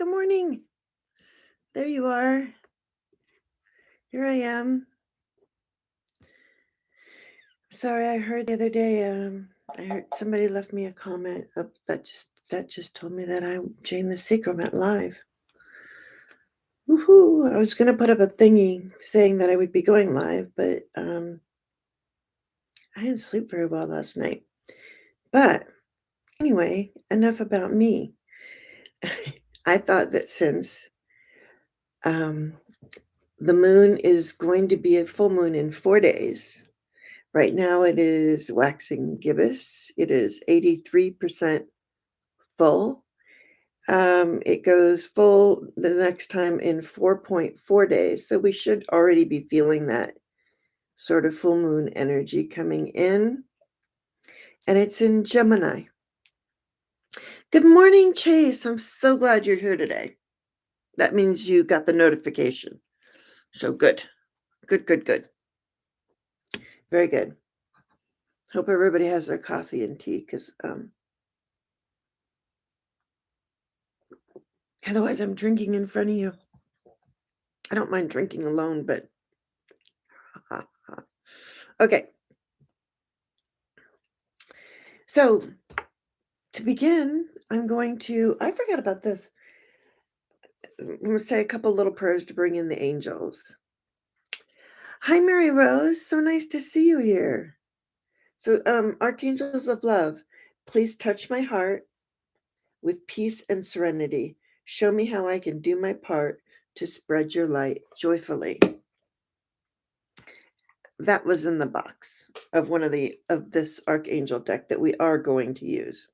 Good morning. There you are. Here I am. Sorry, I heard the other day. I heard somebody left me a comment that just told me that Jane the Secret went live. Woohoo! I was gonna put up a thingy saying that I would be going live, but I didn't sleep very well last night. But anyway, enough about me. I thought that since um, the moon is going to be a full moon in 4 days. Right now it is waxing gibbous. It is 83% full. It goes full the next time in 4.4 days. So we should already be feeling that sort of full moon energy coming in. And it's in Gemini. Good morning, Chase. I'm so glad you're here today. That means you got the notification. So good. Good, good, good. Very good. Hope everybody has their coffee and tea because otherwise I'm drinking in front of you. I don't mind drinking alone, but okay. So to begin, I forgot about this. I'm going to say a couple little prayers to bring in the angels. Hi, Mary Rose. So nice to see you here. So, archangels of love, please touch my heart with peace and serenity. Show me how I can do my part to spread your light joyfully. That was in the box of this archangel deck that we are going to use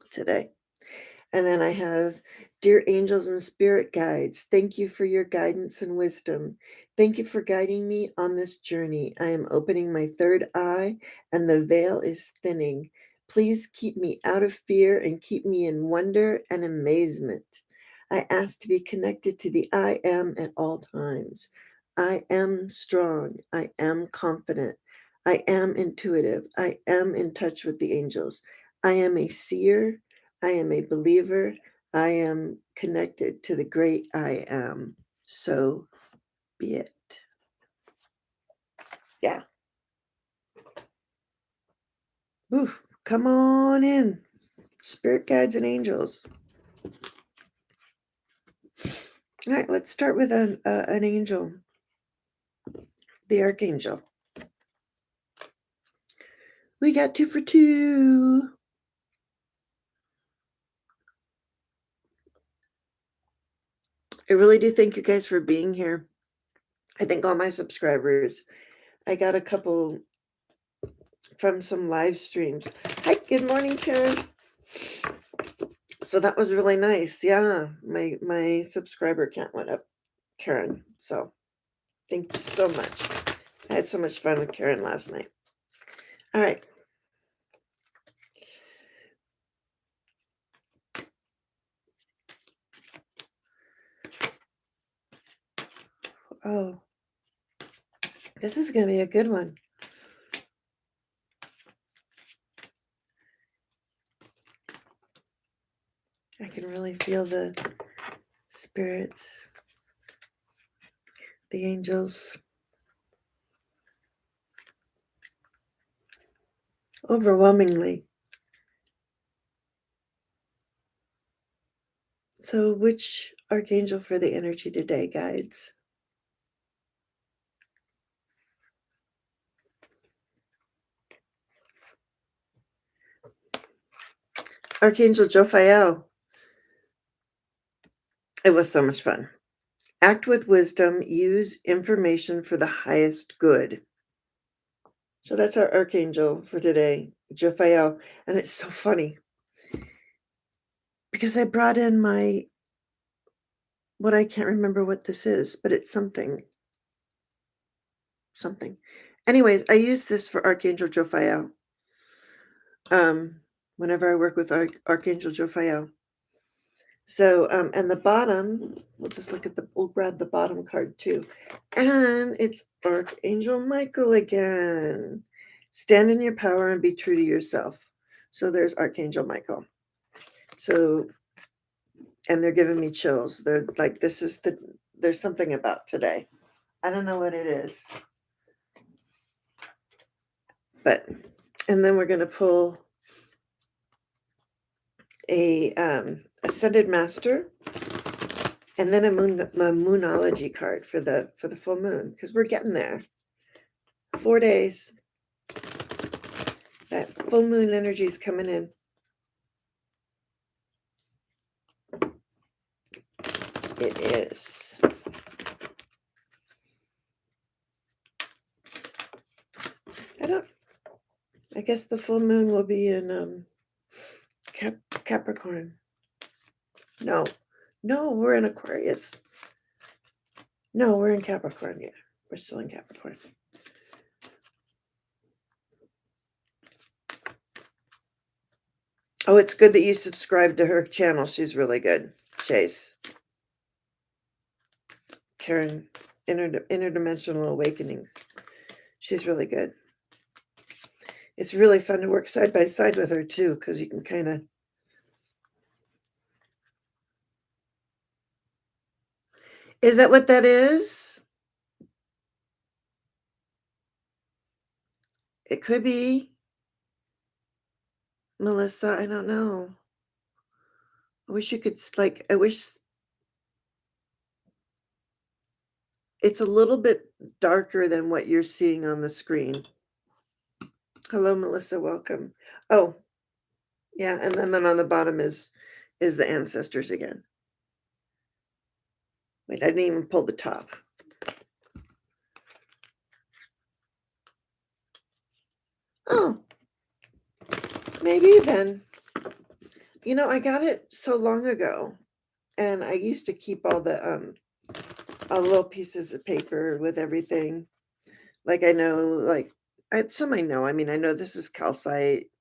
today. And then I have, dear angels and spirit guides, thank you for your guidance and wisdom. Thank you for guiding me on this journey. I am opening my third eye and the veil is thinning. Please keep me out of fear and keep me in wonder and amazement. I ask to be connected to the I am at all times. I am strong. I am confident. I am intuitive. I am in touch with the angels. I am a seer. I am a believer. I am connected to the great I am. So be it. Yeah. Ooh, come on in. Spirit guides and angels. All right, let's start with an angel. The archangel. We got 2 for 2. I really do thank you guys for being here. I thank all my subscribers. I got a couple from some live streams. Hi, good morning, Karen. So that was really nice. Yeah, my subscriber count went up, Karen. So thank you so much. I had so much fun with Karen last night. All right. Oh, this is going to be a good one. I can really feel the spirits, the angels. Overwhelmingly. So which archangel for the energy today, guides? Archangel Jophiel. It was so much fun. Act with wisdom, use information for the highest good. So that's our archangel for today, Jophiel. And it's so funny because I brought in what I can't remember what this is, but it's something. Anyways, I use this for Archangel Jophiel. Whenever I work with Archangel Jophiel. So, and the bottom, we'll grab the bottom card too. And it's Archangel Michael again. Stand in your power and be true to yourself. So there's Archangel Michael. So and they're giving me chills. They're like, there's something about today. I don't know what it is. But, and then we're going to pull a Ascended Master, and then a moonology card for the full moon, because we're getting there. 4 days. That full moon energy is coming in. It is. I guess the full moon will be in Capricorn. No, we're in Aquarius. No, we're in Capricorn. Yeah, we're still in Capricorn. Oh, it's good that you subscribe to her channel. She's really good. Chase. Karen, Interdimensional Awakening. She's really good. It's really fun to work side by side with her, too, because you can kind of... Is that what that is? It could be. Melissa, I don't know. I wish you could, like, I wish... It's a little bit darker than what you're seeing on the screen. Hello, Melissa. Welcome. Oh, yeah. And then on the bottom is the ancestors again. Wait, I didn't even pull the top. Oh, maybe then. You know, I got it so long ago, and I used to keep all the little pieces of paper with everything. Like, I know, like, some I know. I mean, I know this is calcite.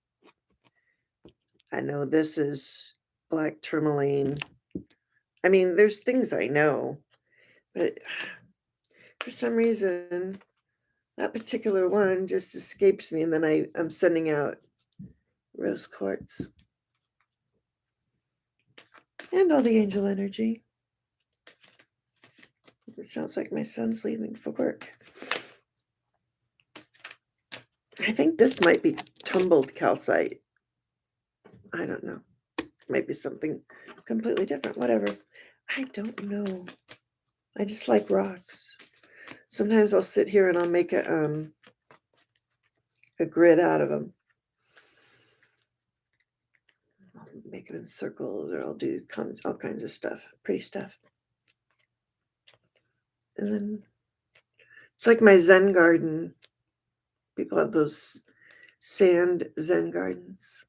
I know this is black tourmaline. I mean, there's things I know, but for some reason, that particular one just escapes me, and then I'm sending out rose quartz and all the angel energy. It sounds like my son's leaving for work. I think this might be tumbled calcite. I don't know. Might be something completely different. Whatever. I don't know. I just like rocks. Sometimes I'll sit here and I'll make a grid out of them. I'll make them in circles, or I'll do all kinds of stuff, pretty stuff. And then it's like my Zen garden. People have those sand Zen gardens.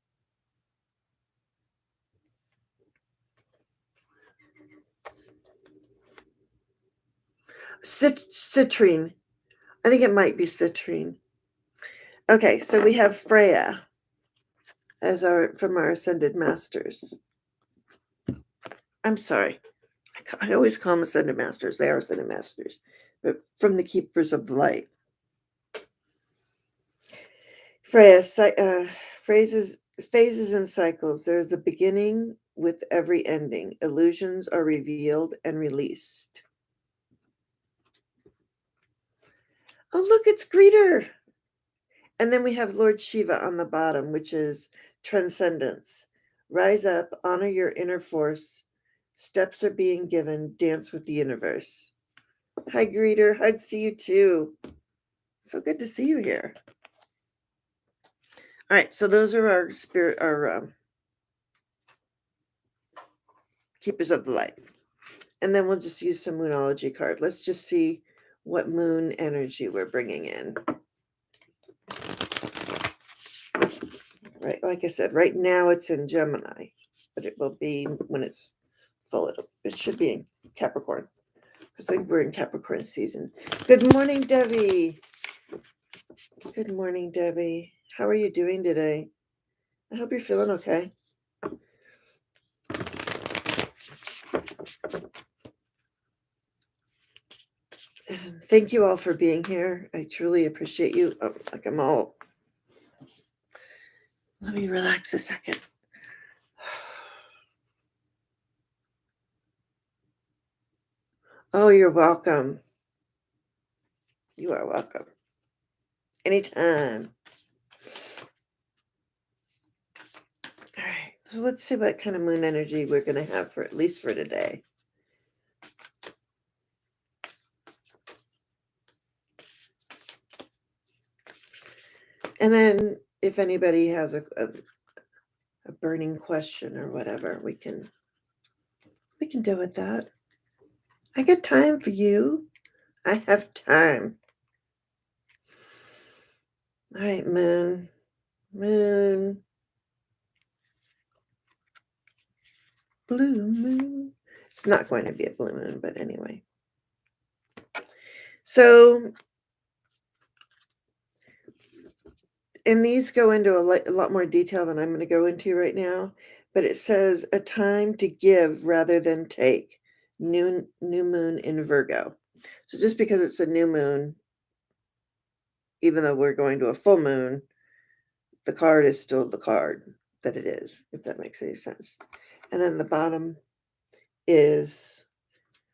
Citrine. I think it might be citrine. Okay, so we have Freya as from our Ascended Masters. I'm sorry. I always call them Ascended Masters. They are Ascended Masters. But from the Keepers of the Light. Freya, phases and cycles. There's a beginning with every ending. Illusions are revealed and released. Oh, look, it's Greeter. And then we have Lord Shiva on the bottom, which is transcendence. Rise up, honor your inner force. Steps are being given. Dance with the universe. Hi, Greeter. Hugs to you too. So good to see you here. All right, so those are our Keepers of the Light. And then we'll just use some moonology card. Let's just see what moon energy we're bringing in. Right, like I said, right now it's in Gemini, but it will be when it's full. It should be in Capricorn, because I think we're in Capricorn season. Good morning, Debbie. Good morning, Debbie. How are you doing today? I hope you're feeling okay. And thank you all for being here. I truly appreciate you. Oh, like I'm all... Let me relax a second. Oh, you're welcome. You are welcome. Anytime. All right. So let's see what kind of moon energy we're going to have for at least for today. And then if anybody has a burning question or whatever, we can deal with that. I got time for you. I have time. All right, moon. Moon. Blue moon. It's not going to be a blue moon, but anyway. So, and these go into a lot more detail than I'm going to go into right now, but it says a time to give rather than take. New moon in Virgo. So just because it's a new moon, even though we're going to a full moon, the card is still the card that it is, if that makes any sense. And then the bottom is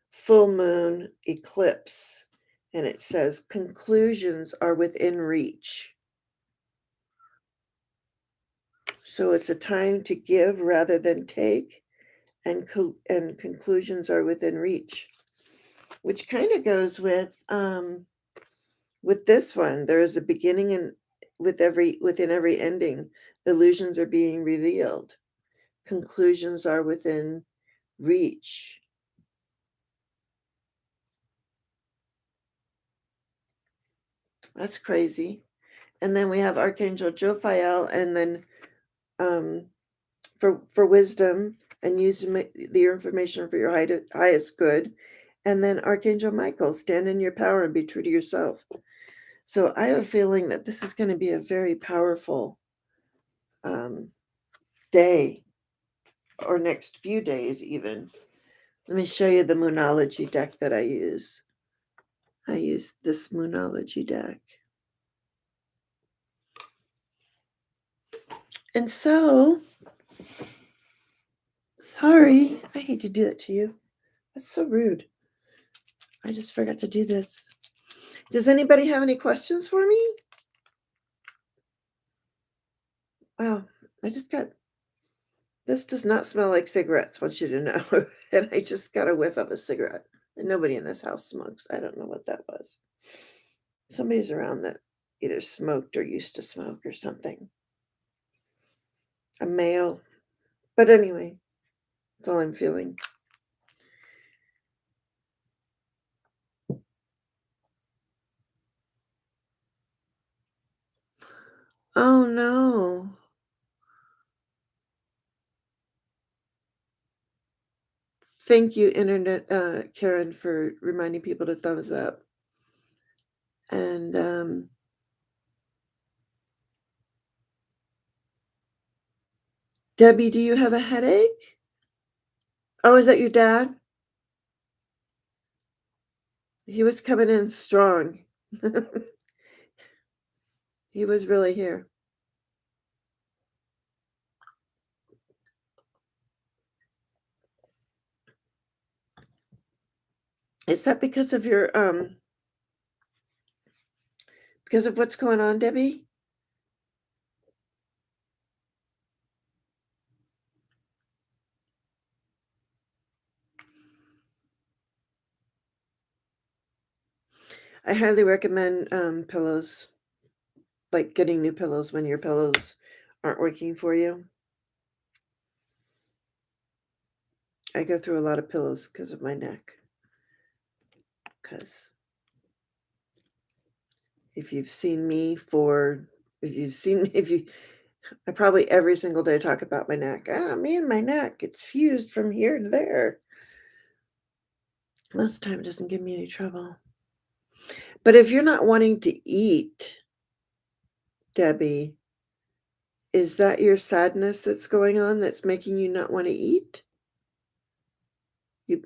full moon eclipse, and it says conclusions are within reach. So it's a time to give rather than take, and conclusions are within reach, which kind of goes with this one. There is a beginning, and within every ending, illusions are being revealed. Conclusions are within reach. That's crazy. And then we have Archangel Jophiel, and then for wisdom and use the information for your highest good. And then Archangel Michael, stand in your power and be true to yourself. So I have a feeling that this is going to be a very powerful day, or next few days even. Let me show you the moonology deck that I use. I use this moonology deck. And so, sorry, I hate to do that to you. That's so rude. I just forgot to do this. Does anybody have any questions for me? Wow, I just got, this does not smell like cigarettes, I want you to know. And I just got a whiff of a cigarette. And nobody in this house smokes. I don't know what that was. Somebody's around that either smoked or used to smoke or something. A male. But anyway, that's all I'm feeling. Oh no. Thank you, Internet Karen, for reminding people to thumbs up. And Debbie, do you have a headache? Oh, is that your dad? He was coming in strong. He was really here. Is that because of your because of what's going on, Debbie? I highly recommend pillows, like getting new pillows when your pillows aren't working for you. I go through a lot of pillows because of my neck. Because if you've seen me I probably every single day talk about my neck. Me and my neck, it's fused from here to there. Most of the time it doesn't give me any trouble. But if you're not wanting to eat, Debbie, is that your sadness that's going on that's making you not want to eat? You,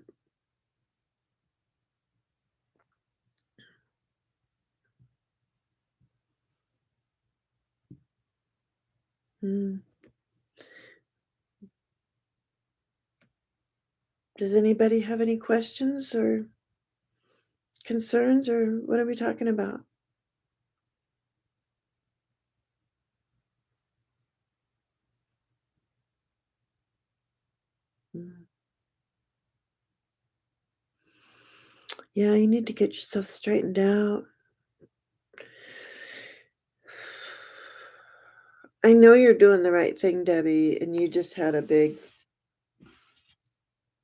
hmm. Does anybody have any questions or? Concerns, or what are we talking about? Mm. Yeah, you need to get yourself straightened out. I know you're doing the right thing, Debbie, and you just had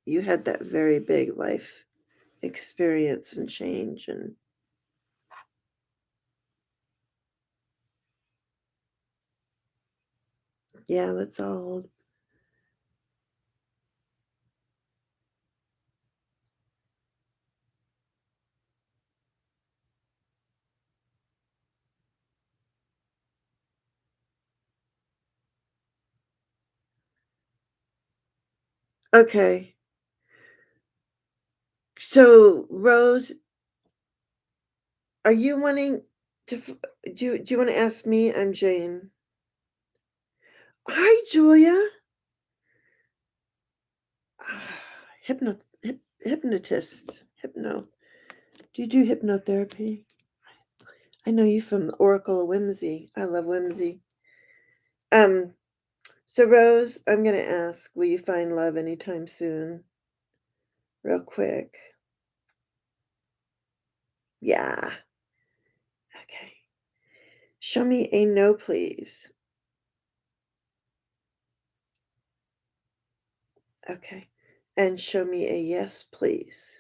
you had that very big life experience and change, and yeah, let's all hold. Okay. So, Rose, are you wanting to do you want to ask me? I'm Jane. Hi, Julia. Hypnotist. Do you do hypnotherapy? I know you from the Oracle of Whimsy. I love whimsy. Um, so Rose, I'm gonna ask, will you find love anytime soon? Real quick. Yeah. Okay. Show me a no, please. Okay. And show me a yes, please.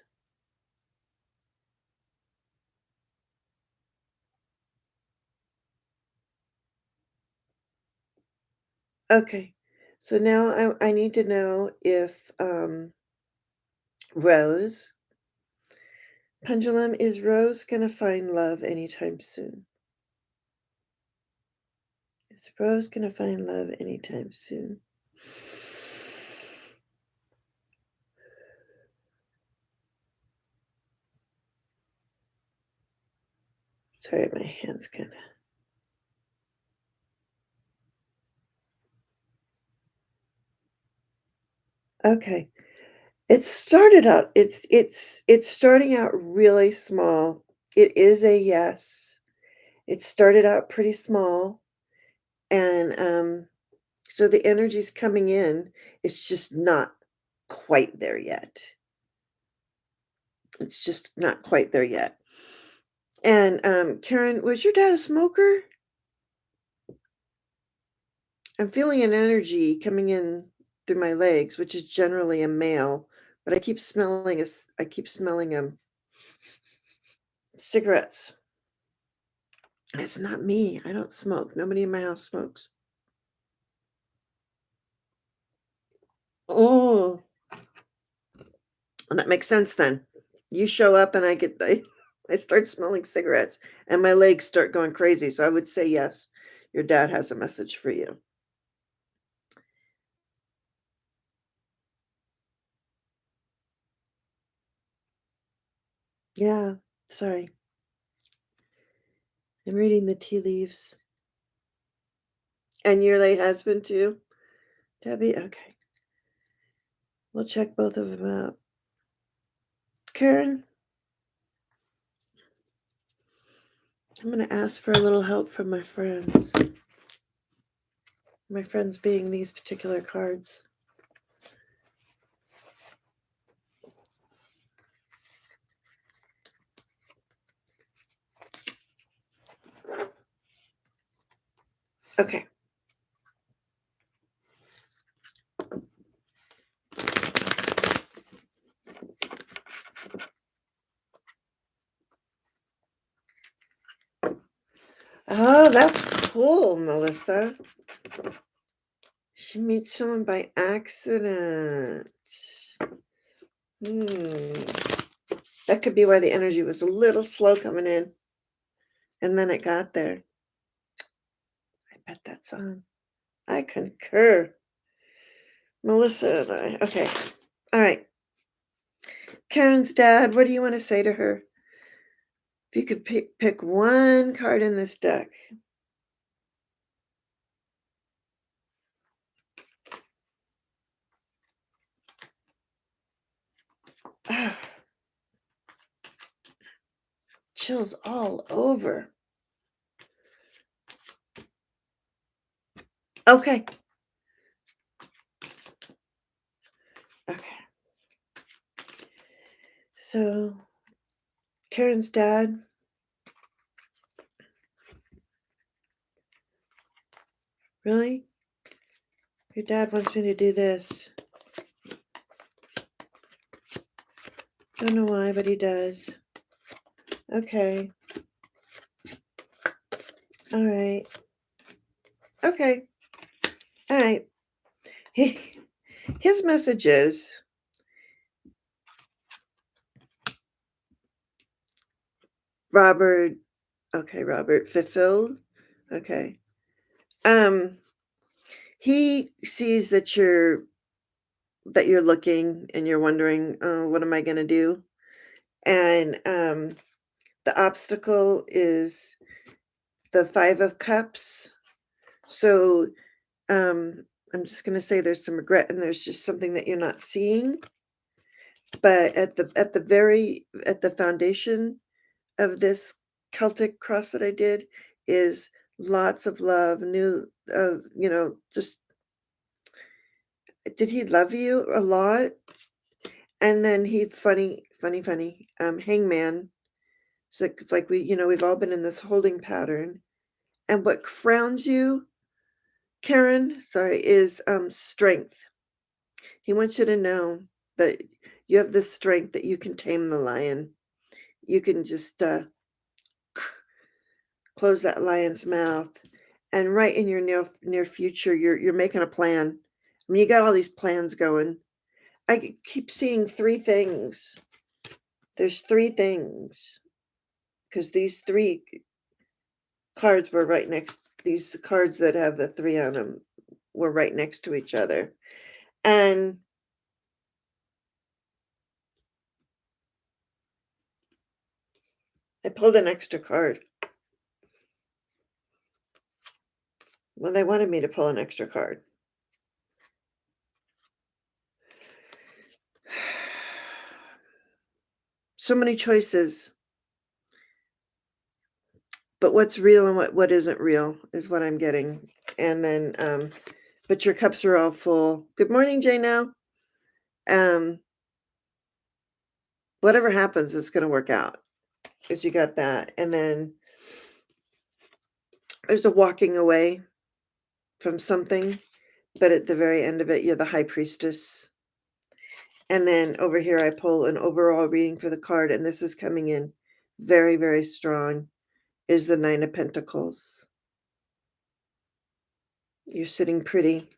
Okay. So now I need to know if Rose, Pendulum, is Rose gonna find love anytime soon? Is Rose gonna find love anytime soon? Sorry, my hand's kind of okay. It's starting out really small. It is a yes. It started out pretty small, and so the energy's coming in. It's just not quite there yet. It's just not quite there yet. And Karen, was your dad a smoker? I'm feeling an energy coming in through my legs, which is generally a male, but I keep smelling cigarettes. It's not me. I don't smoke. Nobody in my house smokes. Oh, well, that makes sense then. You show up and I start smelling cigarettes and my legs start going crazy. So I would say yes. Your dad has a message for you. Yeah. Sorry. I'm reading the tea leaves. And your late husband too, Debbie? Okay. We'll check both of them out. Karen, I'm going to ask for a little help from my friends. My friends being these particular cards. Okay. Oh, that's cool, Melissa. She meets someone by accident. Hmm. That could be why the energy was a little slow coming in. And then it got there. I bet that's on. I concur. Melissa and I. Okay. All right. Karen's dad, what do you want to say to her? If you could pick one card in this deck. chills all over. Okay. Okay. So, Karen's dad, really? Your dad wants me to do this. Don't know why, but he does. Okay. All right. Okay. All right. He, his message is Robert. Okay, Robert, fulfilled. Okay. Um, he sees that you're looking and you're wondering, oh, what am I gonna do? And the obstacle is the 5 of Cups. So I'm just gonna say there's some regret and there's just something that you're not seeing. But at the foundation of this Celtic cross that I did is lots of love, new just did he love you a lot? And then he's funny, hangman. So it's like we've all been in this holding pattern. And what crowns you, Karen, sorry, is strength. He wants you to know that you have the strength that you can tame the lion. You can just close that lion's mouth. And right in your near future, you're making a plan. I mean, you got all these plans going. I keep seeing 3 things. There's 3 things because these 3 cards were right next. These cards that have the 3 on them were right next to each other. And I pulled an extra card. Well, they wanted me to pull an extra card. So many choices, but what's real and what isn't real is what I'm getting. And then, but your cups are all full. Good morning, Jay. Now, um, whatever happens, it's going to work out because you got that. And then there's a walking away from something, but at the very end of it, you're the high priestess. And then over here, I pull an overall reading for the card, and this is coming in very, very strong. Is the 9 of Pentacles. You're sitting pretty.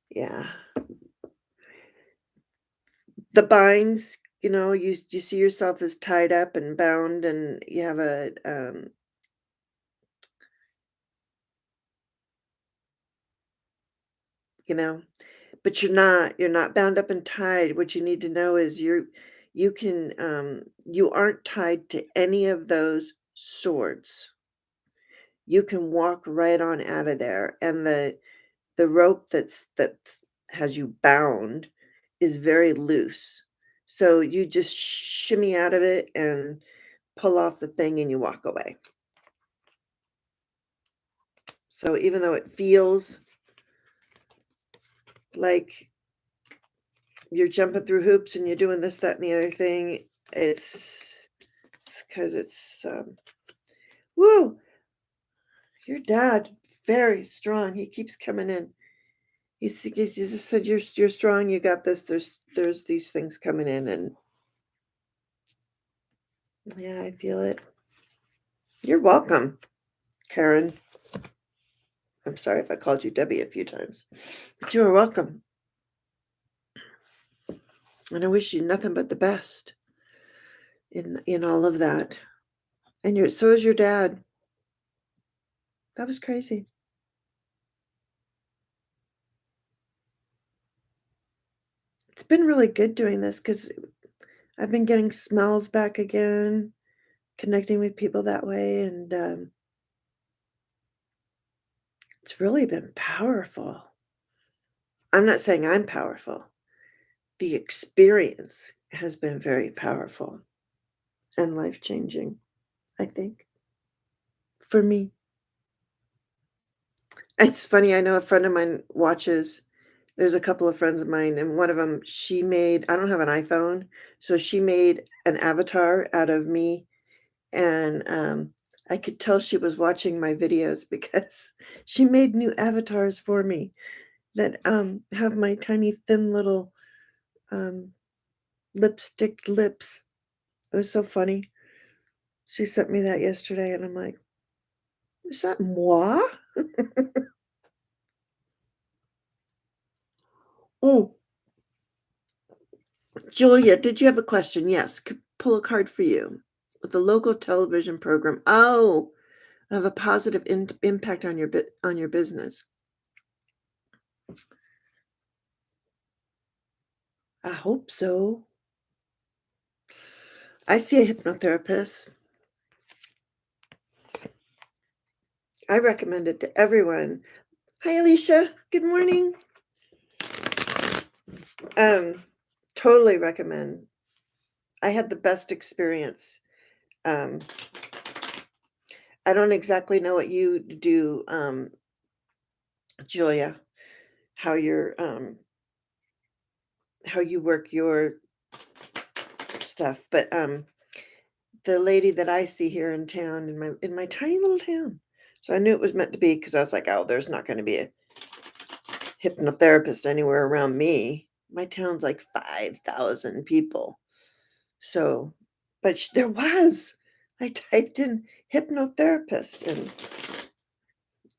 Yeah. The binds, you see yourself as tied up and bound, and you have you know, but you're not bound up and tied. What you need to know is you aren't tied to any of those swords. You can walk right on out of there, and the rope that has you bound is very loose. So you just shimmy out of it and pull off the thing and you walk away. So even though it feels like you're jumping through hoops and you're doing this, that, and the other thing, it's because woo, your dad, very strong. He keeps coming in. He just said you're strong. You got this. There's these things coming in, and yeah, I feel it. You're welcome, Karen. I'm sorry if I called you Debbie a few times, but you are welcome. And I wish you nothing but the best in all of that. And so is your dad. That was crazy. It's been really good doing this because I've been getting smells back again, connecting with people that way, and it's really been powerful. I'm not saying I'm powerful. The experience has been very powerful. and life-changing, I think, for me. It's funny, I know a friend of mine watches there's a couple of friends of mine, and one of them, she made I don't have an iPhone, so she made an avatar out of me, and, I could tell she was watching my videos because she made new avatars for me that, have my tiny, thin little, um, lipstick lips. It was so funny. She sent me that yesterday, and I'm like, "Is that moi?" Oh, Julia, did you have a question? Yes, could pull a card for you. With the local television program oh, have a positive impact on your on your business. I hope so. I see a hypnotherapist. I recommend it to everyone. Hi, Alicia. Good morning. Um, totally recommend. I had the best experience. Um, I don't exactly know what you do, Julia, how you're, how you work your stuff, but, the lady that I see here in town, in my tiny little town, so I knew it was meant to be because I was like, "Oh, there's not gonna be a hypnotherapist anywhere around me." My town's like 5,000 people, so but sh there was. I typed in hypnotherapist, and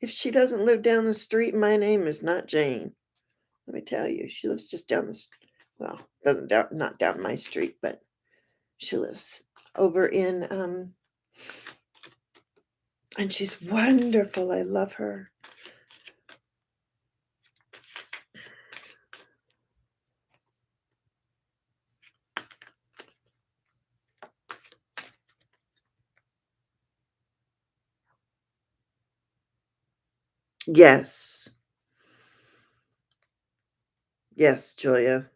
if she doesn't live down the street, my name is not Jane. Let me tell you, she lives just down the well, doesn't down not down my street, but she lives over in, and she's wonderful, I love her. Yes. Yes, Julia.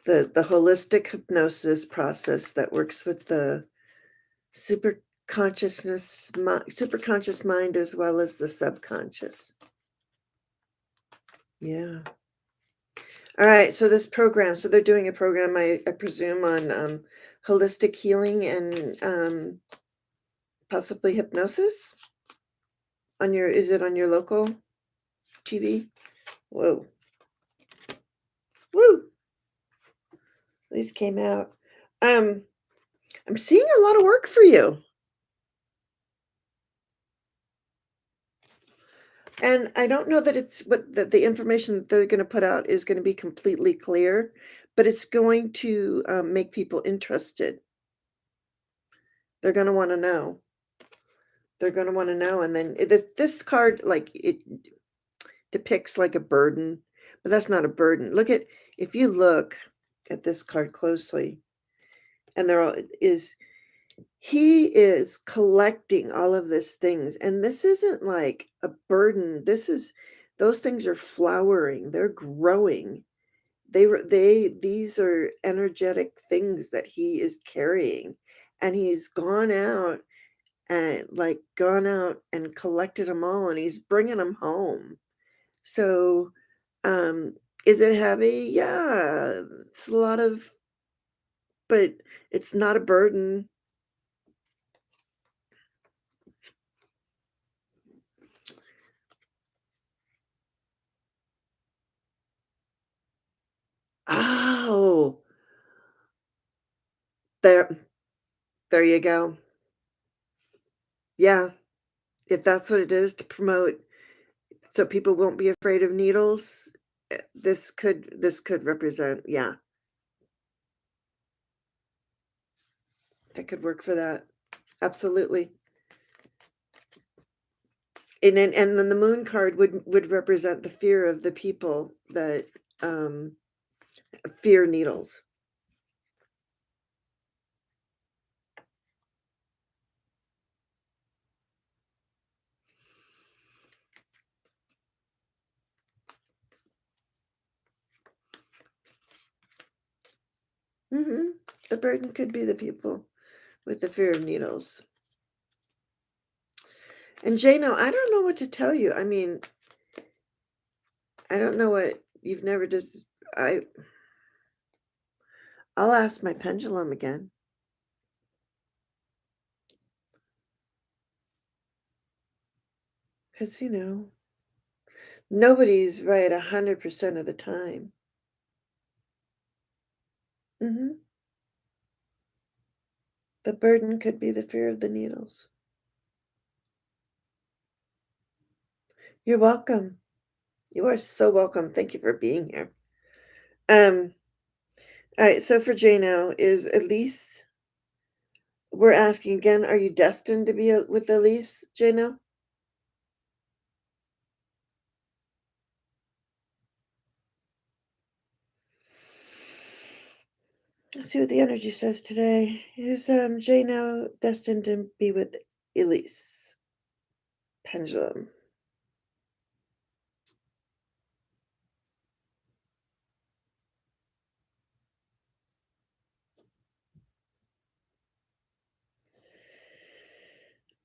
The holistic hypnosis process that works with the super superconscious mind as well as the subconscious. Yeah. Alright, so this program so they're doing a program, I presume, on, holistic healing and, possibly hypnosis? On your is it on your local TV? Whoa. Woo! These came out. Um, I'm seeing a lot of work for you, and I don't know that it's what that the information that they're gonna put out is gonna be completely clear, but it's going to, make people interested. They're gonna wanna know. They're gonna wanna know, and then this card, like, it depicts, like, a burden, but that's not a burden. Look at if you look at this card closely, and there are is he is collecting all of these things, and this isn't like a burden. This is those things are flowering, they're growing. These are energetic things that he is carrying, and he's gone out and collected them all, and he's bringing them home. So, um, is it heavy? Yeah, it's a lot of, but it's not a burden. Oh, there there you go. Yeah, if that's what it is to promote so people won't be afraid of needles, this could represent yeah, that could work for that. Absolutely. And then the moon card would represent the fear of the people that, um, fear needles. Mhm. The burden could be the people with the fear of needles. And Jano, I don't know what to tell you. I mean, I don't know what you've never just I I'll ask my pendulum again. Because, nobody's right 100% of the time. Hmm. The burden could be the fear of the needles. You're welcome. You are so welcome. Thank you for being here. Um, all right, so for Jano, is Elise, we're asking again, are you destined to be with Elise, Jano? Let's see what the energy says today. Is Jano destined to be with Elise? Pendulum.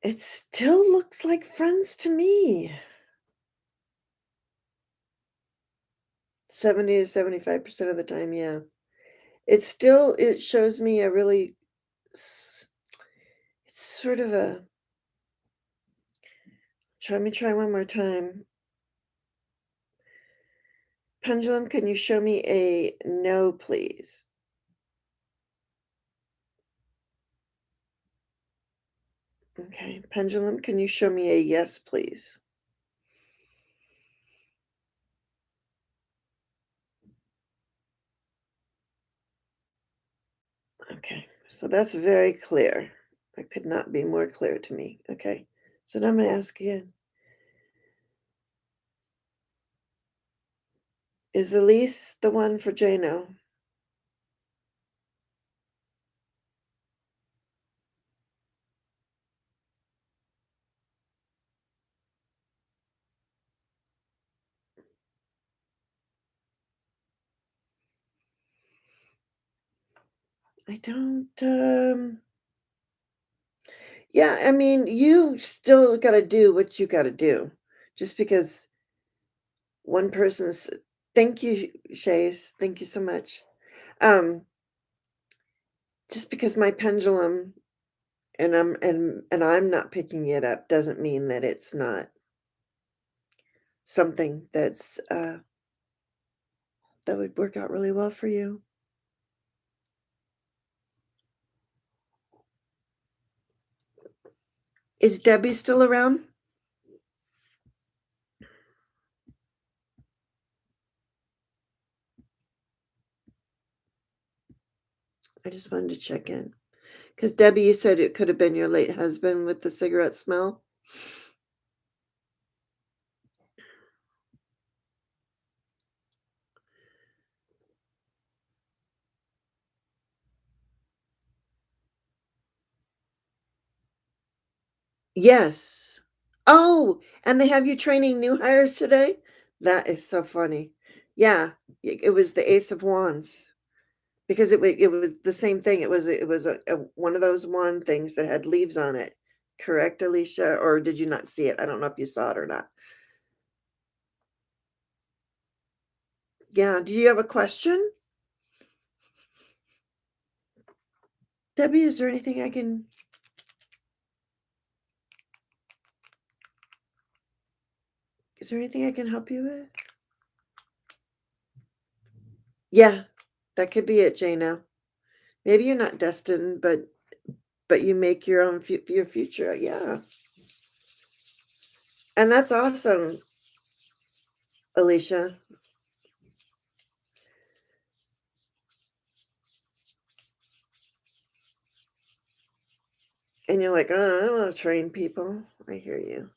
It still looks like friends to me. 70 to 75% of the time, yeah. It shows me a really it's sort of a let me try one more time. Pendulum, can you show me a no, please? Okay. Pendulum, can you show me a yes, please? Okay. So that's very clear. That could not be more clear to me. Okay. So now I'm going to ask again. Is Elise the one for Jano? I don't yeah, I mean, you still got to do what you got to do. Just because one person's thank you, Shays. Thank you so much. Um, just because my pendulum and I'm not picking it up doesn't mean that it's not something that would work out really well for you. Is Debbie still around? I just wanted to check in. Because Debbie, you said it could have been your late husband with the cigarette smell. Yes. Oh, and they have you training new hires today? That is so funny. Yeah, it was the Ace of Wands because it was the same thing. It was a one of those wand things that had leaves on it. Correct, Alicia? Or did you not see it? I don't know if you saw it or not. Yeah. Do you have a question? Debbie, is there anything I can help you with? Yeah, that could be it, Jana. Maybe you're not destined, but you make your own your future. Yeah. And that's awesome, Alicia. And you're like, oh, I don't want to train people. I hear you.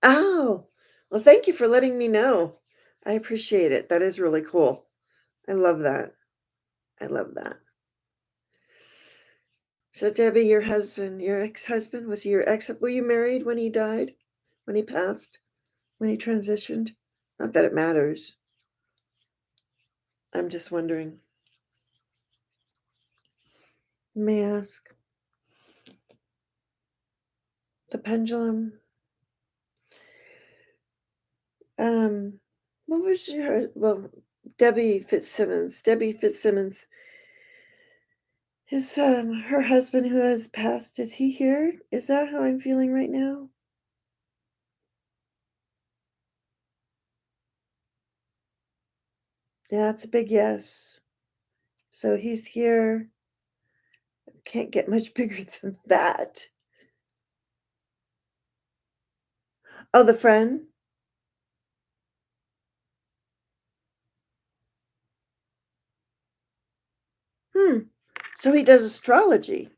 Oh, well, thank you for letting me know. I appreciate it. That is really cool. I love that. I love that. So, Debbie, your ex-husband, was he your ex? Were you married when he died? When he passed? When he transitioned? Not that it matters. I'm just wondering. May I ask? The pendulum. Um, what was your well, Debbie Fitzsimmons. His her husband who has passed, is he here? Is that how I'm feeling right now? Yeah, it's a big yes. So he's here. Can't get much bigger than that. Oh, the friend? Hmm. So he does astrology.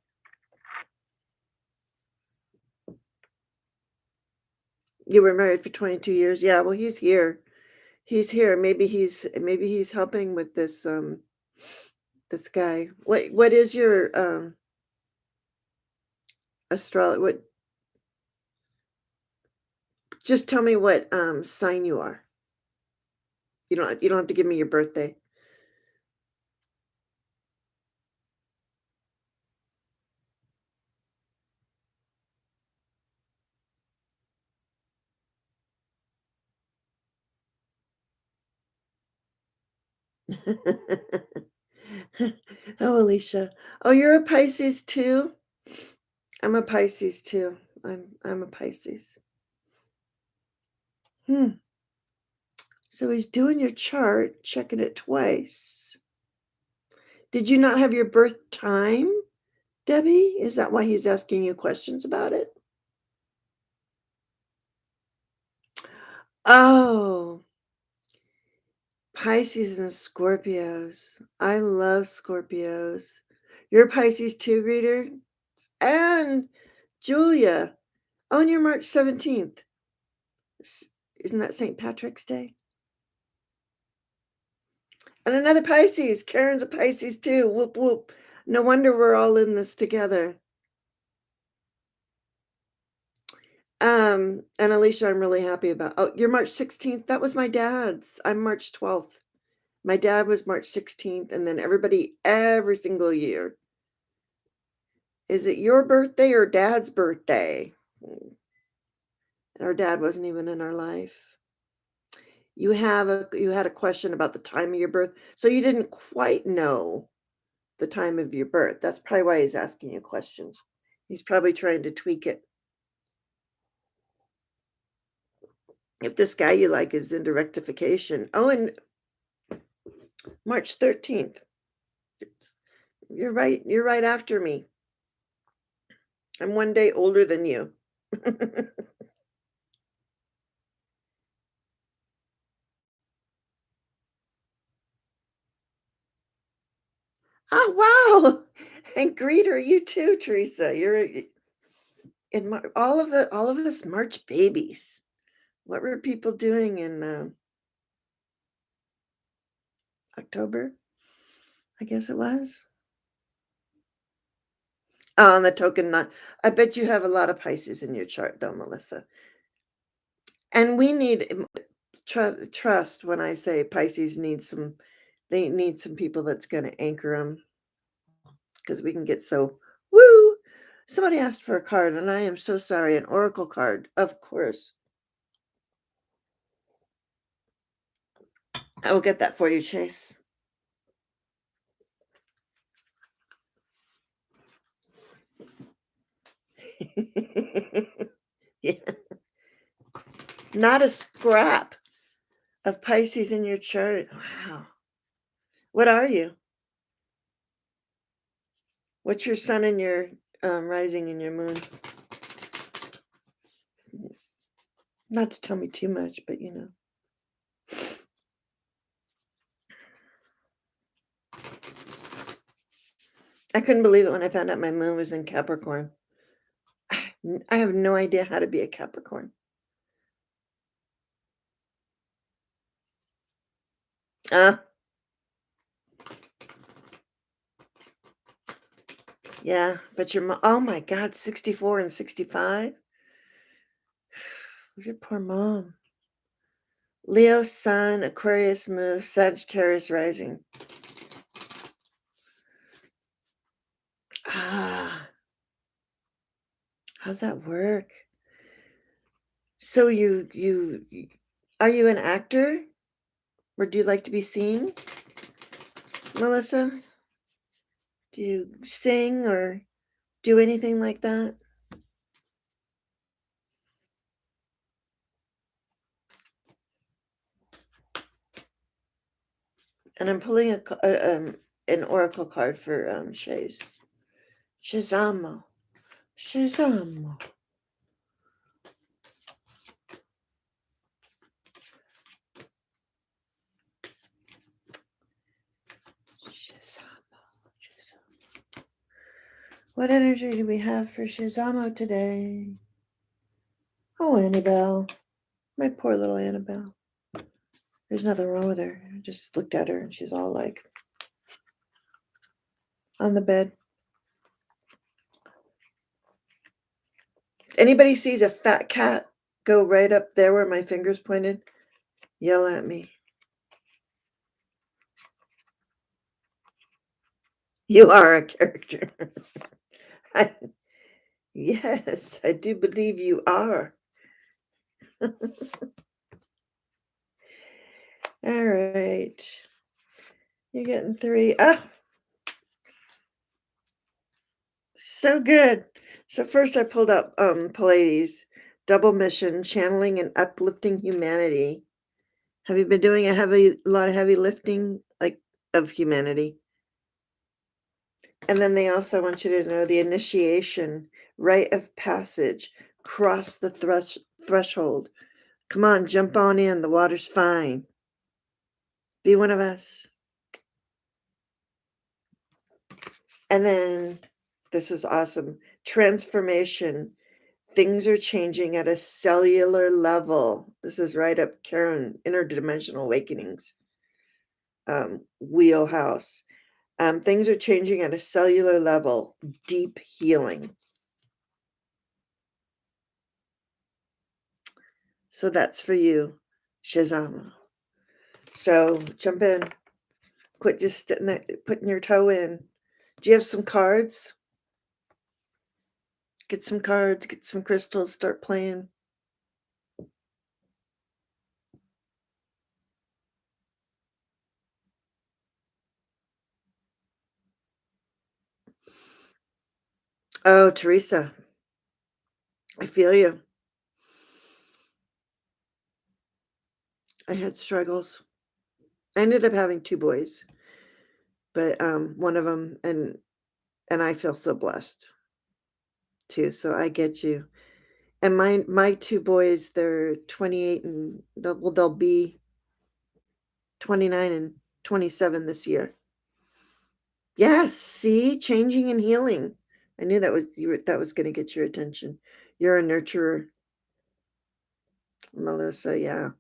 You were married for 22 years. Yeah, well, he's here. He's here. Maybe he's helping with this guy. What is your astrology? What just tell me what sign you are. You don't have to give me your birthday. Oh, Alicia. Oh, you're a Pisces too? I'm a Pisces too. I'm a Pisces. Hmm. So he's doing your chart, checking it twice. Did you not have your birth time, Debbie? Is that why he's asking you questions about it? Oh, Pisces and Scorpios. I love Scorpios. You're a Pisces too, reader? And Julia. Oh, and you're March 17th. Isn't that St. Patrick's Day? And another Pisces. Karen's a Pisces too. Whoop whoop. No wonder we're all in this together. And Alicia, I'm really happy about. Oh, you're March 16th. That was my dad's. I'm March 12th. My dad was March 16th, and then everybody every single year. Is it your birthday or dad's birthday? And our dad wasn't even in our life. You had a question about the time of your birth, so you didn't quite know the time of your birth. That's probably why he's asking you questions. He's probably trying to tweak it. If this guy you like is into rectification. Oh, and March 13th. You're right. You're right after me. I'm one day older than you. Oh, wow. And greeter, you too, Teresa. You're in all of us March babies. What were people doing in October? I guess it was. Oh, on the token not. I bet you have a lot of Pisces in your chart, though, Melissa. And we need trust when I say Pisces needs some. They need some people that's going to anchor them because we can get so woo. Somebody asked for a card, and I am so sorry. An oracle card, of course. I will get that for you, Chase. Yeah. Not a scrap of Pisces in your chart. Wow. What are you? What's your sun and your rising and your moon? Not to tell me too much, but you know. I couldn't believe it when I found out my moon was in Capricorn. I have no idea how to be a Capricorn. Ah, yeah, but your mom, oh my God, 64 and 65? Your poor mom. Leo Sun, Aquarius Moon, Sagittarius Rising. Ah, how's that work? So are you an actor? Or do you like to be seen, Melissa? Do you sing or do anything like that? And I'm pulling an oracle card for Shays. Shazamo. Shazamo. Shazamo. Shazamo. What energy do we have for Shazamo today? Oh, Annabelle. My poor little Annabelle. There's nothing wrong with her. I just looked at her and she's all like on the bed. Anybody sees a fat cat go right up there where my finger's pointed, yell at me. You are a character. I, yes, I do believe you are. All right. You're getting 3. Ah, so good. So first I pulled up Pallades, double mission, channeling and uplifting humanity. Have you been doing a lot of heavy lifting, like, of humanity? And then they also want you to know the initiation, rite of passage, cross the threshold. Come on, jump on in. The water's fine. Be one of us. And then this is awesome. Transformation. Things are changing at a cellular level. This is right up Karen, interdimensional awakenings, wheelhouse. Things are changing at a cellular level. Deep healing. So that's for you, Shazama. So jump in. Quit just sitting there, putting your toe in. Do you have some cards? Get some cards, get some crystals, start playing. Oh, Teresa, I feel you. I had struggles. I ended up having 2 boys, but one of them, and I feel so blessed too. So I get you. And my 2 boys, they're 28 and they'll be 29 and 27 this year. Yes, see, changing and healing. I knew that was going to get your attention. You're a nurturer, Melissa. Yeah,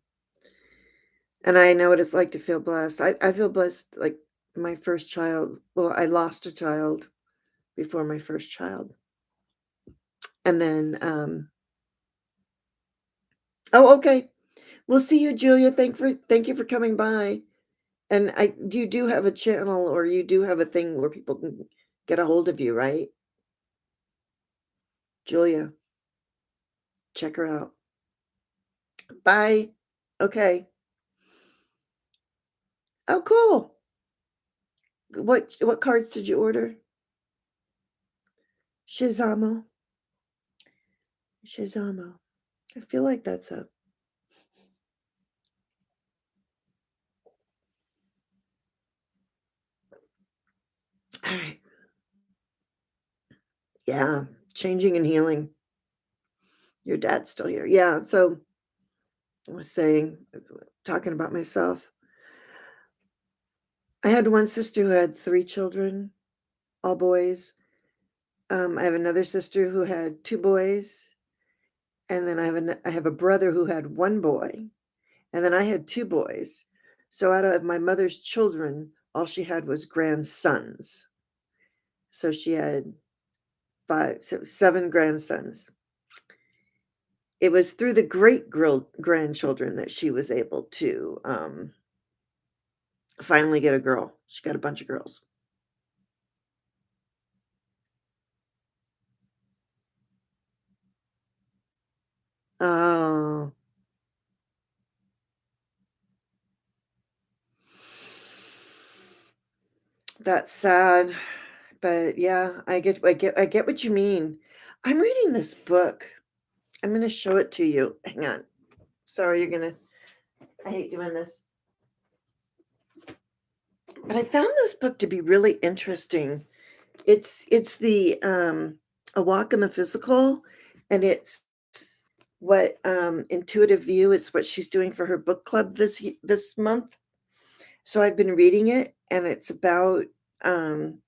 and I know what it's like to feel blessed. I feel blessed. Like my first child. Well, I lost a child before my first child, and then oh, okay. We'll see you, Julia. Thank you for coming by. And you do have a channel, or you do have a thing where people can get a hold of you, right, Julia? Check her out. Bye. Okay. Oh, cool. What cards did you order? Shizamo. Shizamo. I feel like that's a all right. Yeah. Changing and healing. Your dad's still here. Yeah. So I was saying, talking about myself. I had one sister who had 3 children, all boys. I have another sister who had 2 boys, and then I have a brother who had 1 boy, and then I had 2 boys. So out of my mother's children, all she had was grandsons. So she had 7 grandsons. it was through the grandchildren that she was able to, finally get a girl. She got a bunch of girls. Oh, that's sad, but yeah, I get what you mean. I'm reading this book. I'm gonna show it to you. Hang on. Sorry, you're gonna I hate doing this. But I found this book to be really interesting. It's the, A Walk in the Physical, and it's what, Intuitive View, it's what she's doing for her book club this month. So I've been reading it, and it's about, um,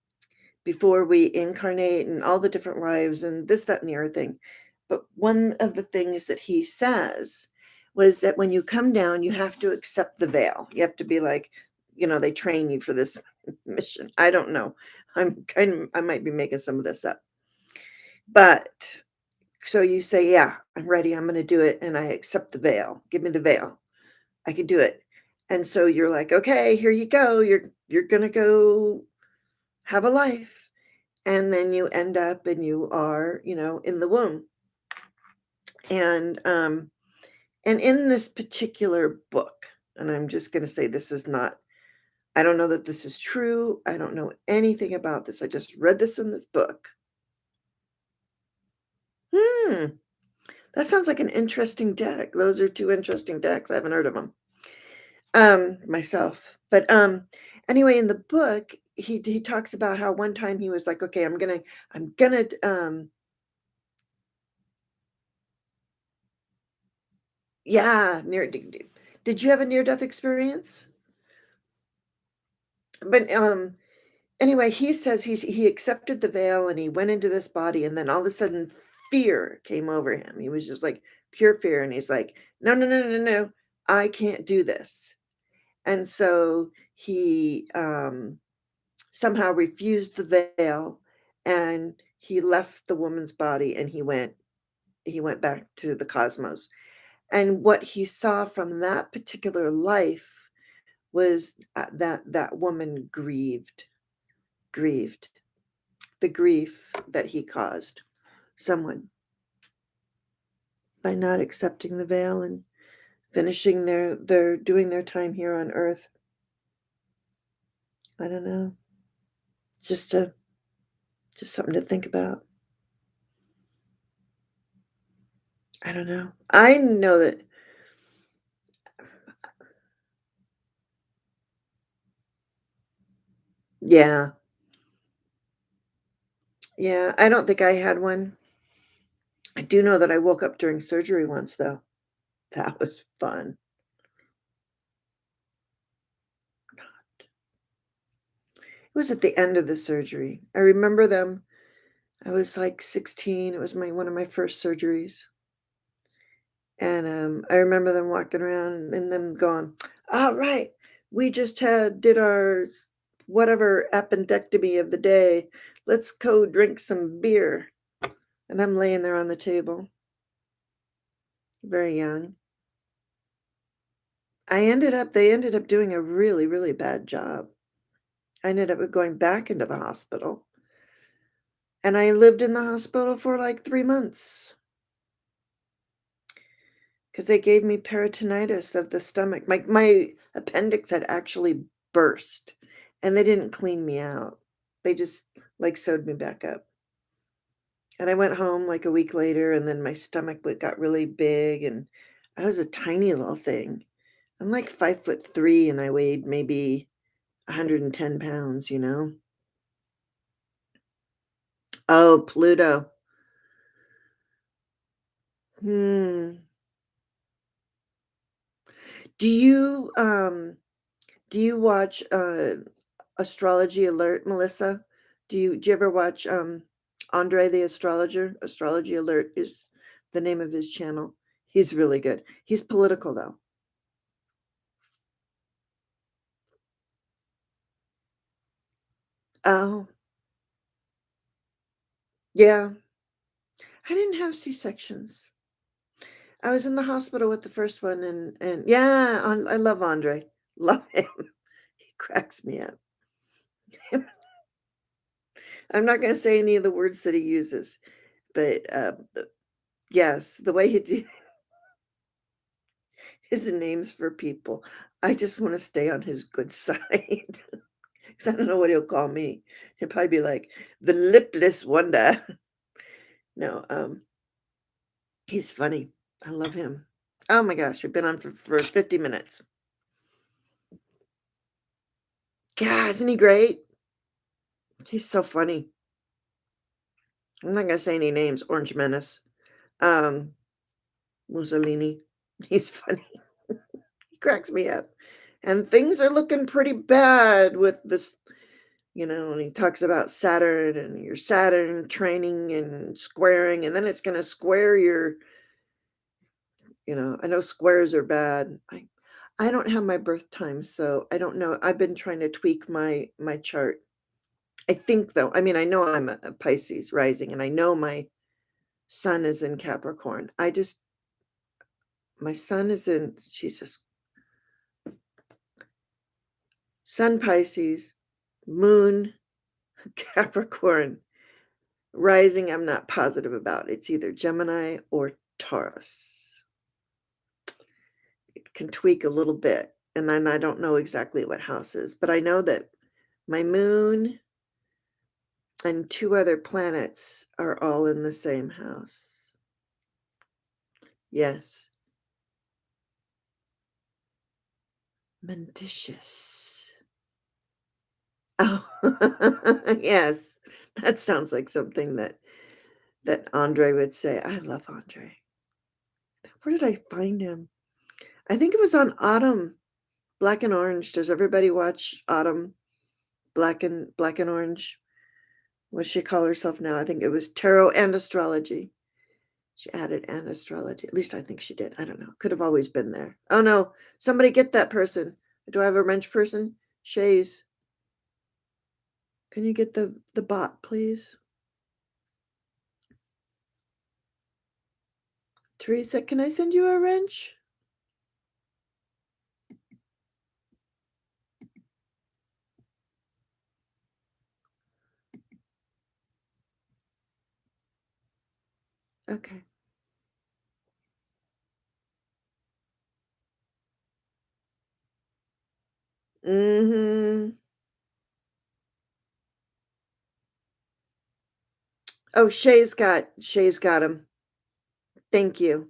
before we incarnate and all the different lives and this, that, and the other thing. But one of the things that he says was that when you come down, you have to accept the veil. You have to be like, they train you for this mission. I don't know. I might be making some of this up. But so you say, yeah, I'm ready. I'm going to do it. And I accept the veil. Give me the veil. I can do it. And so you're like, okay, here you go. You're going to go have a life. And then you end up and you are, in the womb. And in this particular book, and I'm just going to say this is not, I don't know that this is true. I don't know anything about this. I just read this in this book. Hmm. That sounds like an interesting deck. Those are two interesting decks. I haven't heard of them. Myself. But anyway, in the book, he talks about how one time he was like, okay, I'm gonna yeah, did you have a near death experience? But anyway, he says he accepted the veil and he went into this body, and then all of a sudden fear came over him. He was just like pure fear, and he's like, no, no, no, no, no, I can't do this. And so he somehow refused the veil, and he left the woman's body, and he went back to the cosmos. And what he saw from that particular life was that woman grieved the grief that he caused someone by not accepting the veil and finishing their doing their time here on earth. I don't know. Just something to think about. I don't know. I know that yeah. Yeah, I don't think I had one. I do know that I woke up during surgery once though. That was fun. It was at the end of the surgery. I remember them. I was like 16. It was my one of my first surgeries. And I remember them walking around and them going, all right, we just did our whatever appendectomy of the day. Let's go drink some beer. And I'm laying there on the table, very young. They ended up doing a really, really bad job. I ended up going back into the hospital, and I lived in the hospital for like 3 months because they gave me peritonitis of the stomach. My appendix had actually burst, and they didn't clean me out. They just like sewed me back up. And I went home like a week later, and then my stomach got really big, and I was a tiny little thing. I'm like 5'3", and I weighed maybe 110 pounds, you know? Oh, Pluto. Hmm. Do you, watch, Astrology Alert, Melissa? Do you ever watch, Andre the Astrologer? Astrology Alert is the name of his channel. He's really good. He's political, though. Oh, yeah. I didn't have C-sections. I was in the hospital with the first one, and yeah, I love Andre. Love him. He cracks me up. I'm not gonna say any of the words that he uses, but, yes, the way he do his names for people, I just wanna stay on his good side, 'cause I don't know what he'll call me. He'll probably be like, "The lipless wonder." No, he's funny. I love him. Oh my gosh, we've been on for 50 minutes. Yeah, isn't he great? He's so funny. I'm not gonna say any names. Orange Menace, um, Mussolini. He's funny. He cracks me up. And things are looking pretty bad with this, and he talks about Saturn and your Saturn training and squaring, and then it's gonna square I know squares are bad. I don't have my birth time, so I don't know. I've been trying to tweak my chart. I think though, I mean, I know I'm a Pisces rising, and I know my sun is in Capricorn. My sun is in Jesus. Sun Pisces, moon Capricorn, rising I'm not positive about. It's either Gemini or Taurus. It can tweak a little bit, and then I don't know exactly what house is, but I know that my moon and 2 other planets are all in the same house. Yes. Mendicious. Oh, yes. That sounds like something that Andre would say. I love Andre. Where did I find him? I think it was on Autumn, Black and Orange. Does everybody watch Autumn, Black and Orange? What does she call herself now? I think it was tarot and astrology. She added and astrology. At least I think she did. I don't know. Could have always been there. Oh no. Somebody get that person. Do I have a wrench person? Shays. Can you get the bot, please? Teresa, can I send you a wrench? Okay. Mhm. Oh, Shay's got him. Thank you.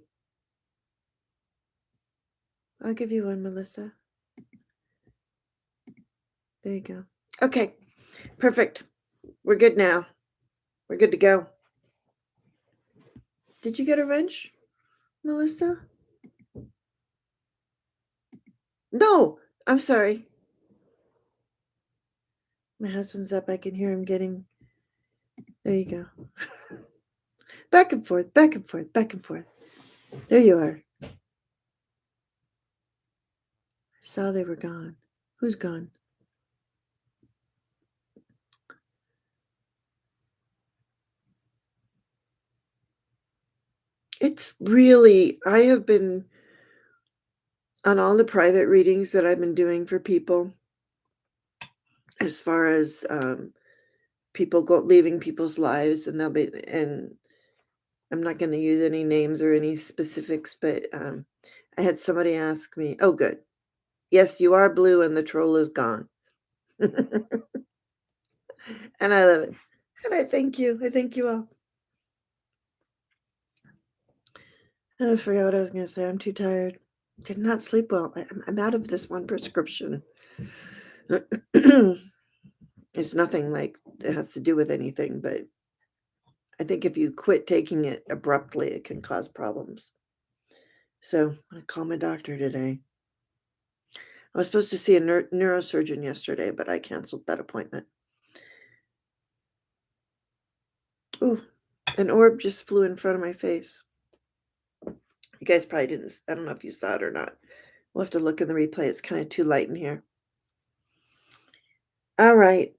I'll give you one, Melissa. There you go. Okay. Perfect. We're good now. We're good to go. Did you get a wrench, Melissa? No. I'm sorry. My husband's up. I can hear him getting. There you go. Back and forth, back and forth, back and forth. There you are. I saw they were gone. Who's gone? It's really, I have been on all the private readings that I've been doing for people, as far as people leaving people's lives, and I'm not going to use any names or any specifics, but I had somebody ask me, oh, good. Yes, you are blue and the troll is gone. And I love it. And I thank you. I thank you all. I forgot what I was going to say. I'm too tired. Did not sleep well. I'm out of this one prescription. It's nothing like it has to do with anything, but I think if you quit taking it abruptly, it can cause problems. So I'm going to call my doctor today. I was supposed to see a neurosurgeon yesterday, but I canceled that appointment. Ooh, an orb just flew in front of my face. You guys probably didn't. I don't know if you saw it or not. We'll have to look in the replay. It's kind of too light in here. All right.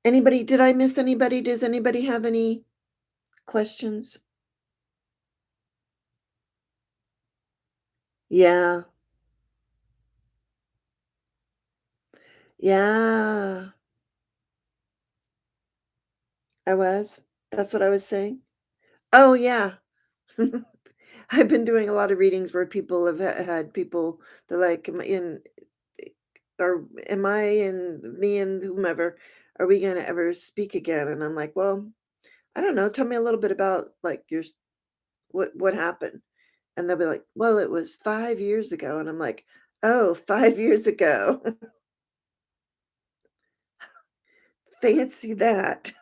Anybody, did I miss anybody? Does anybody have any questions? Yeah. Yeah. I was. That's what I was saying. Oh, yeah. I've been doing a lot of readings where people have had people, they're like, or am I and me and whomever, are we gonna ever speak again? And I'm like, well, I don't know. Tell me a little bit about like what happened. And they'll be like, well, it was 5 years ago. And I'm like, oh, 5 years ago. Fancy that.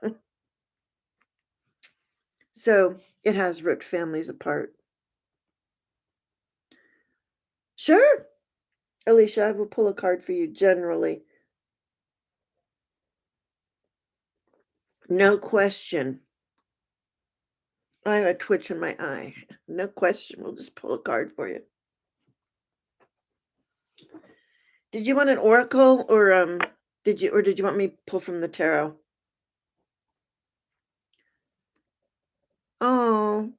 So it has ripped families apart. Sure. Alicia, I will pull a card for you generally. No question. I have a twitch in my eye. No question. We'll just pull a card for you. Did you want an oracle or did you want me to pull from the tarot? Oh,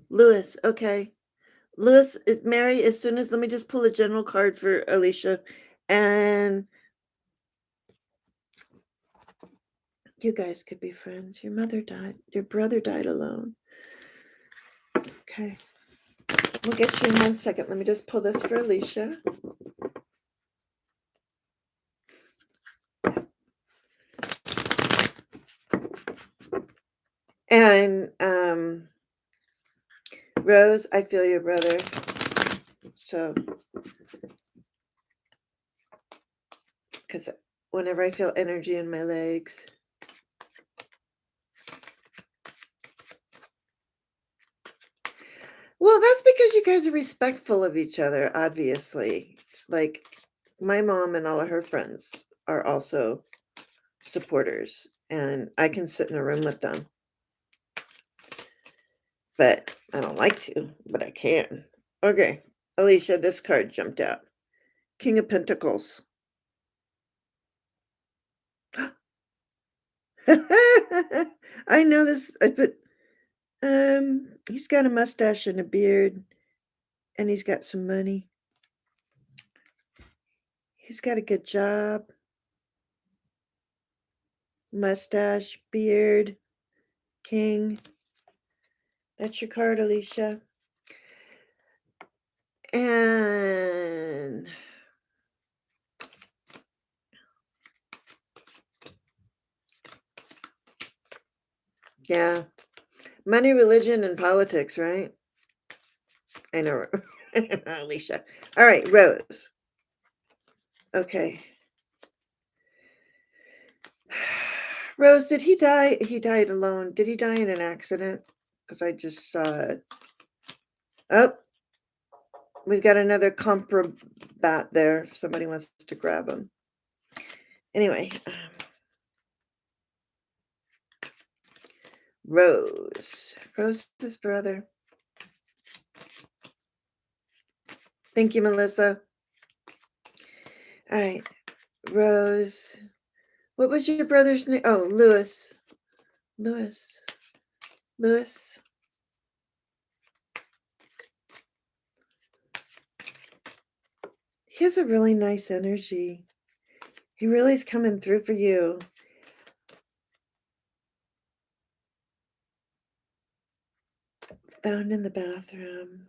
Lewis. Okay. Lewis is Mary, as soon as let me just pull a general card for Alicia. And you guys could be friends. Your mother died. Your brother died alone. Okay. We'll get you in 1 second. Let me just pull this for Alicia. And Rose, I feel your brother. So, because whenever I feel energy in my legs, well, that's because you guys are respectful of each other, obviously. Like my mom and all of her friends are also supporters, and I can sit in a room with them, but I don't like to, but I can. Okay, Alicia, this card jumped out. King of Pentacles. I know this, but he's got a mustache and a beard, and he's got some money. He's got a good job. Mustache, beard, king. That's your card, Alicia. And yeah, money, religion, and politics, right? I know, Alicia. All right, Rose. Okay. Rose, did he die? He died alone. Did he die in an accident? Because I just saw it. Oh, we've got another comprobat there if somebody wants to grab him. Anyway, Rose. Rose's brother. Thank you, Melissa. All right, Rose. What was your brother's name? Oh, Lewis. Lewis. Lewis. He has a really nice energy. He really is coming through for you. Found in the bathroom.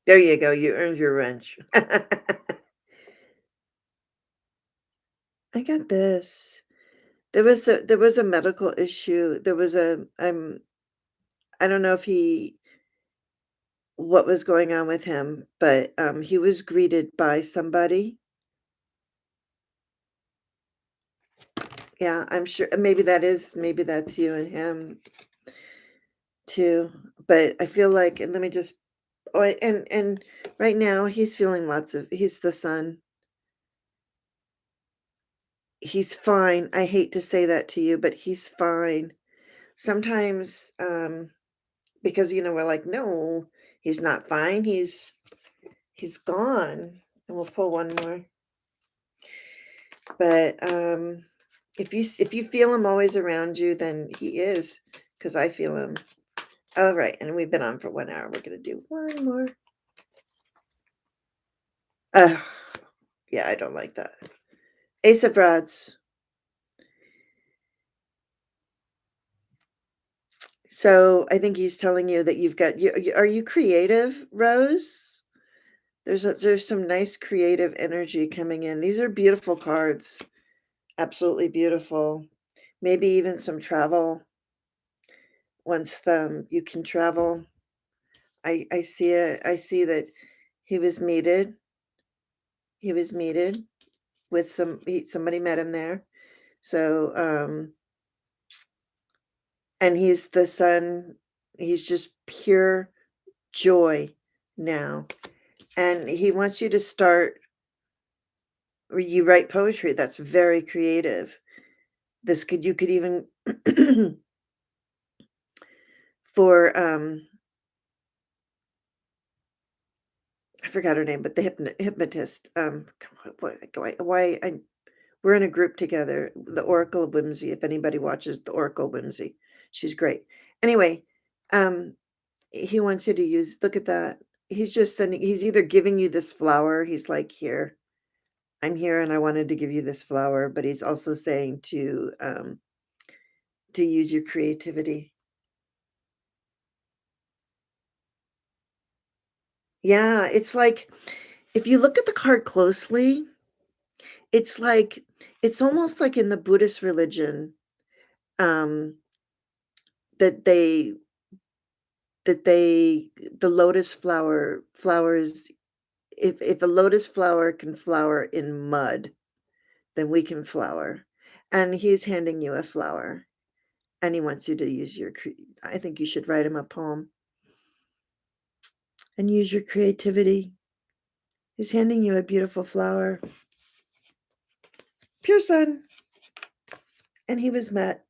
There you go. You earned your wrench. I got this. There was a medical issue. There was a I don't know if he what was going on with him, but he was greeted by somebody. Yeah, I'm sure maybe that's you and him too. But I feel like, and let me just and right now he's feeling he's the son. He's fine. I hate to say that to you, but he's fine. Sometimes, because we're like, no, he's not fine. He's gone. And we'll pull one more. But if you feel him always around you, then he is, because I feel him. All right, and we've been on for 1 hour. We're gonna do one more. Uh, yeah, I don't like that. Ace of Rods. So I think he's telling you that you've got are you creative, Rose? There's some nice creative energy coming in. These are beautiful cards. Absolutely beautiful. Maybe even some travel once you can travel. I see it. I see that he was mated. He was mated with somebody met him there. So and he's the son. He's just pure joy now. And he wants you to start, or you write poetry. That's very creative. You could even for I forgot her name, but the hypnotist. We're in a group together, the Oracle of Whimsy. If anybody watches the Oracle of Whimsy, she's great. Anyway, um, he wants you to look at that. He's either giving you this flower. He's like, here, I'm here and I wanted to give you this flower, but he's also saying to use your creativity. Yeah, it's like if you look at the card closely, it's like it's almost like in the Buddhist religion, um, that they the lotus flowers, if a lotus flower can flower in mud, then we can flower. And he's handing you a flower, and he wants you to use I think you should write him a poem and use your creativity. He's handing you a beautiful flower. Pure sun. And he was met.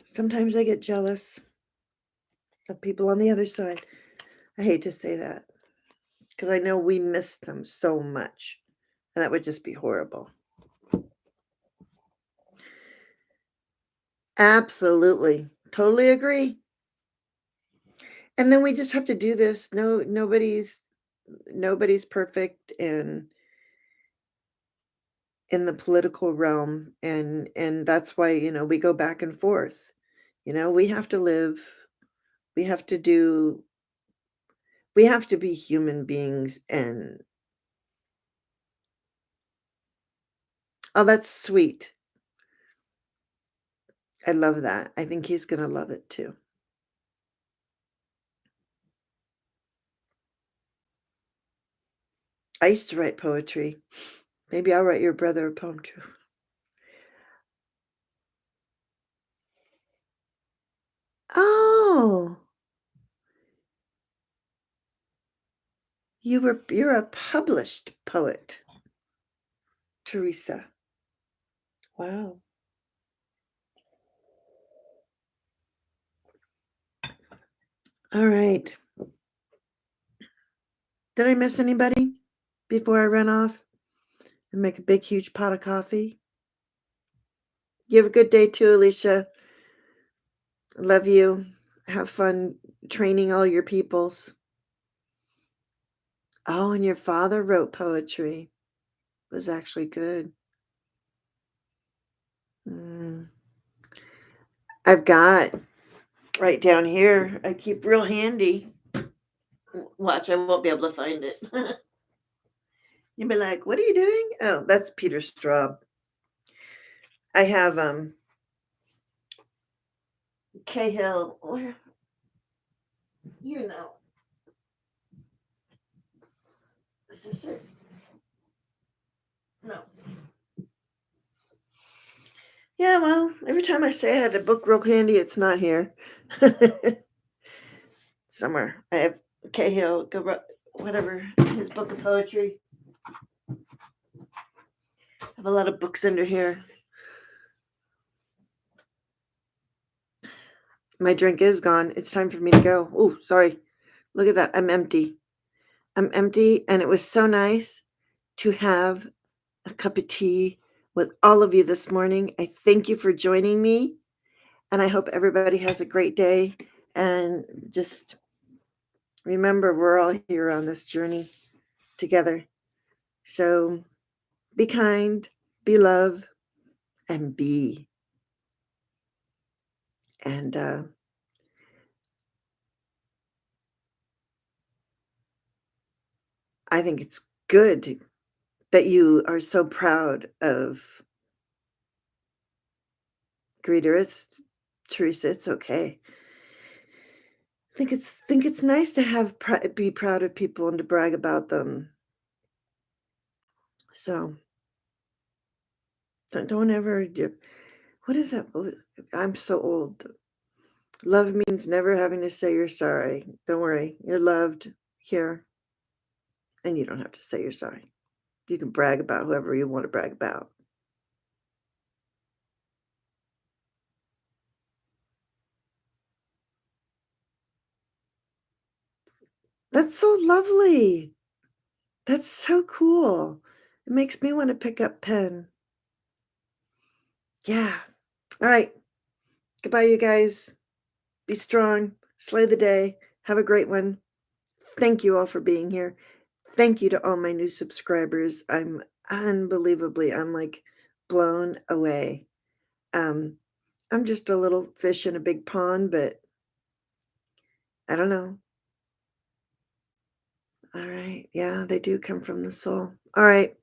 Sometimes I get jealous of people on the other side. I hate to say that because I know we miss them so much, and that would just be horrible. Absolutely. Totally agree. And then we just have to do this. Nobody's perfect in the political realm, and that's why, we go back and forth. We have to live, we have to do we have to be human beings. And oh, that's sweet. I love that. I think he's going to love it too. I used to write poetry. Maybe I'll write your brother a poem too. Oh, you're a published poet, Teresa. Wow. All right. Did I miss anybody before I run off and make a big, huge pot of coffee? You have a good day too, Alicia. Love you. Have fun training all your peoples. Oh, and your father wrote poetry. It was actually good. Mm. I've got right down here. I keep real handy. Watch, I won't be able to find it. You'd be like, "What are you doing?" Oh, that's Peter Straub. I have Cahill. Where you know? Is this it? No. Yeah, well, every time I say I had a book real handy, it's not here. Somewhere. I have Cahill, whatever, his book of poetry. I have a lot of books under here. My drink is gone. It's time for me to go. Oh, sorry. Look at that. I'm empty. I'm empty, and it was so nice to have a cup of tea with all of you this morning. I thank you for joining me, and I hope everybody has a great day. And just remember, we're all here on this journey together. So be kind, be love, and be. And I think it's good that you are so proud of Greeter. It's Teresa. It's okay. Think it's nice to have be proud of people and to brag about them. So don't ever do. What is that? I'm so old. Love means never having to say you're sorry. Don't worry, you're loved here, and you don't have to say you're sorry. You can brag about whoever you want to brag about. That's so lovely. That's so cool. It makes me want to pick up pen. Yeah. All right. Goodbye, you guys. Be strong. Slay the day. Have a great one. Thank you all for being here. Thank you to all my new subscribers. I'm like blown away. Um, I'm just a little fish in a big pond, but I don't know. All right. Yeah, they do come from the soul. All right.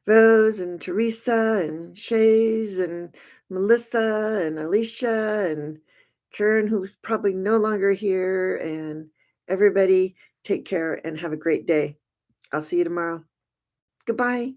Rose and Teresa and Shays and Melissa and Alicia and Karen, who's probably no longer here, and everybody take care and have a great day. I'll see you tomorrow. Goodbye.